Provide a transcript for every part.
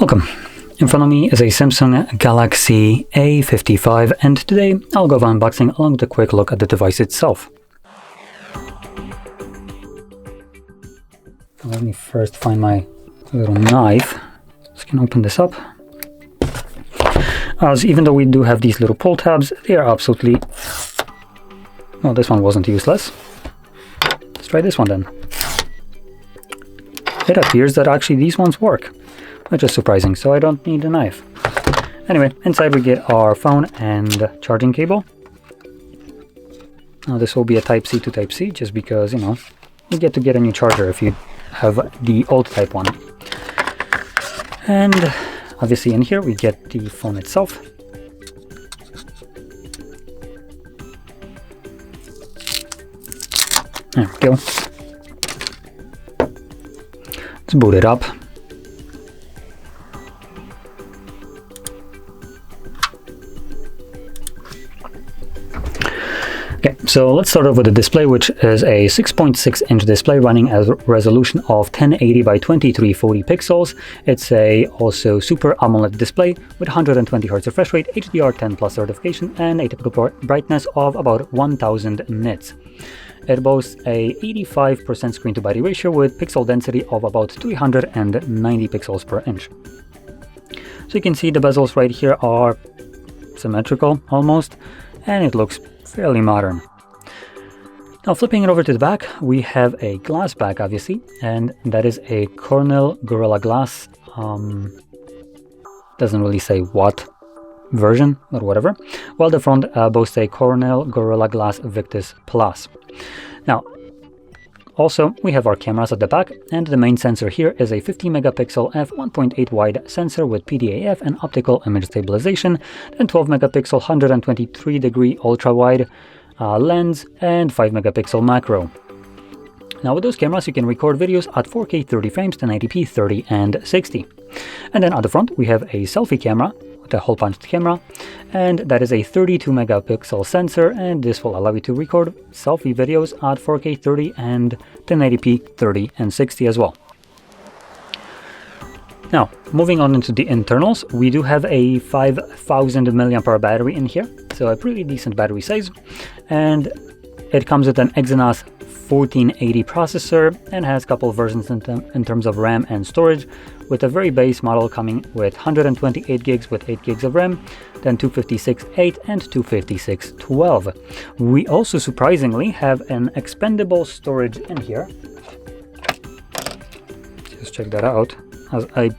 Welcome. In front of me is a Samsung Galaxy A55, and today I'll go over unboxing along with a quick look at the device itself. Let me first find my little knife. So I can open this up. As even though we do have these little pull tabs, they are absolutely... Well, this one wasn't useless. Let's try this one then. It appears that actually these ones work, which is surprising, so I don't need a knife. Anyway, inside we get our phone and charging cable. Now this will be a Type-C to Type-C, just because, you know, you get to get a new charger if you have the old type one. And obviously in here we get the phone itself. There we go. Let's boot it up. Okay, so let's start off with the display, which is a 6.6-inch display running at a resolution of 1080 by 2340 pixels. It's a also Super AMOLED display with 120 Hz refresh rate, HDR10 plus certification, and a typical brightness of about 1000 nits. It boasts a 85% screen to body ratio with pixel density of about 390 pixels per inch. So you can see the bezels right here are symmetrical almost, and it looks fairly modern. Now flipping it over to the back, we have a glass back obviously, and that is a Cornell Gorilla Glass. Doesn't really say what version, but whatever. While the front boasts a Cornell Gorilla Glass Victus Plus. Now, also we have our cameras at the back, and the main sensor here is a 50 megapixel f1.8 wide sensor with PDAF and optical image stabilization, and 12 megapixel 123 degree ultra wide lens, and 5 megapixel macro. Now with those cameras you can record videos at 4K 30 frames, 1080p, 30 and 60. And then at the front we have a selfie camera, the hole punched camera, and that is a 32 megapixel sensor, and this will allow you to record selfie videos at 4K 30 and 1080p 30 and 60 as well. Now moving on into the internals, we do have a 5000 mAh battery in here, so a pretty decent battery size, and it comes with an Exynos 1480 processor and has a couple of versions in terms of RAM and storage, with a very base model coming with 128 gigs with 8 gigs of RAM, then 256 and 256 We also surprisingly have an expandable storage in here. Just check that out, as I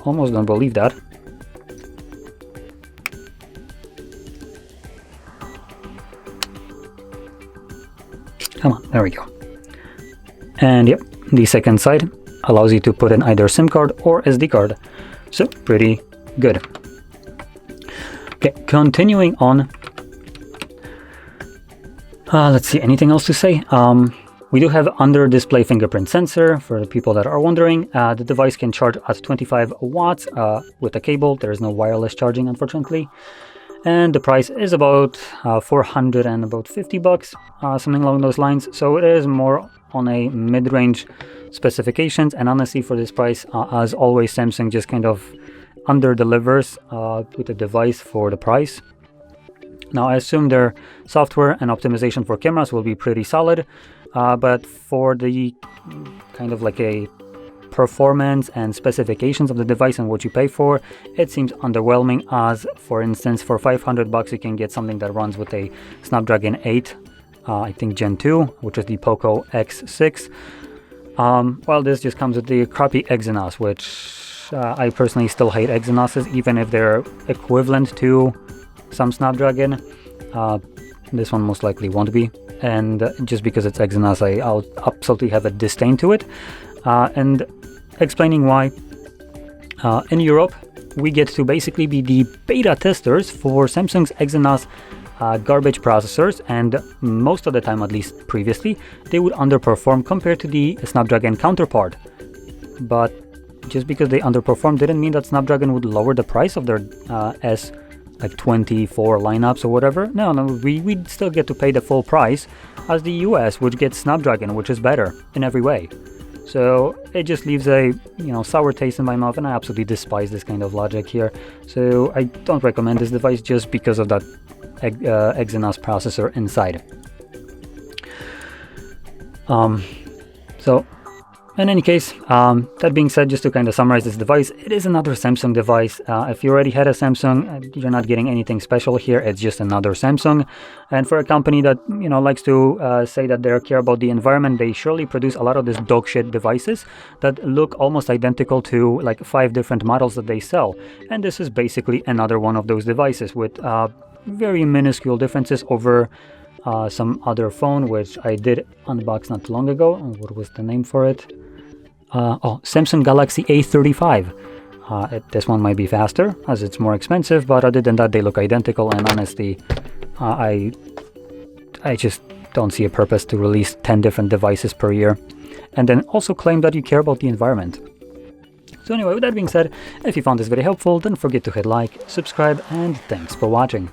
almost don't believe that. Come on, there we go. And yep, the second side allows you to put in either SIM card or SD card. So pretty good. Okay, continuing on. Let's see, anything else to say? We do have under display fingerprint sensor for the people that are wondering. The device can charge at 25 watts with a cable. There is no wireless charging, unfortunately. And the price is about $450, something along those lines. So it is more on a mid-range specifications, and honestly for this price, as always, Samsung just kind of under-delivers with the device for the price. Now I assume their software and optimization for cameras will be pretty solid, but for the kind of like a performance and specifications of the device and what you pay for, it seems underwhelming. As for instance, for $500 you can get something that runs with a Snapdragon 8, I think Gen 2, which is the Poco X6. Well, this just comes with the crappy Exynos, which I personally still hate Exynoses, even if they're equivalent to some Snapdragon. This one most likely won't be, and just because it's Exynos, I'll absolutely have a disdain to it. And explaining why, in Europe we get to basically be the beta testers for Samsung's Exynos garbage processors, and most of the time, at least previously, they would underperform compared to the Snapdragon counterpart. But just because they underperformed didn't mean that Snapdragon would lower the price of their S24 lineups or whatever. No, we'd still get to pay the full price as the US, which gets Snapdragon, which is better in every way. So it just leaves a sour taste in my mouth, and I absolutely despise this kind of logic here. So I don't recommend this device just because of that Exynos processor inside. So in any case, that being said, just to kind of summarize this device, it is another Samsung device. If you already had a Samsung, you're not getting anything special here. It's just another Samsung. And for a company that likes to say that they care about the environment, they surely produce a lot of these dog shit devices that look almost identical to like 5 different models that they sell. And this is basically another one of those devices with very minuscule differences over some other phone, which I did unbox not too long ago. What was the name for it? Samsung Galaxy A55. This one might be faster as it's more expensive, but other than that, they look identical. And honestly, I just don't see a purpose to release 10 different devices per year and then also claim that you care about the environment. So anyway, with that being said, if you found this video helpful, don't forget to hit like, subscribe, and thanks for watching.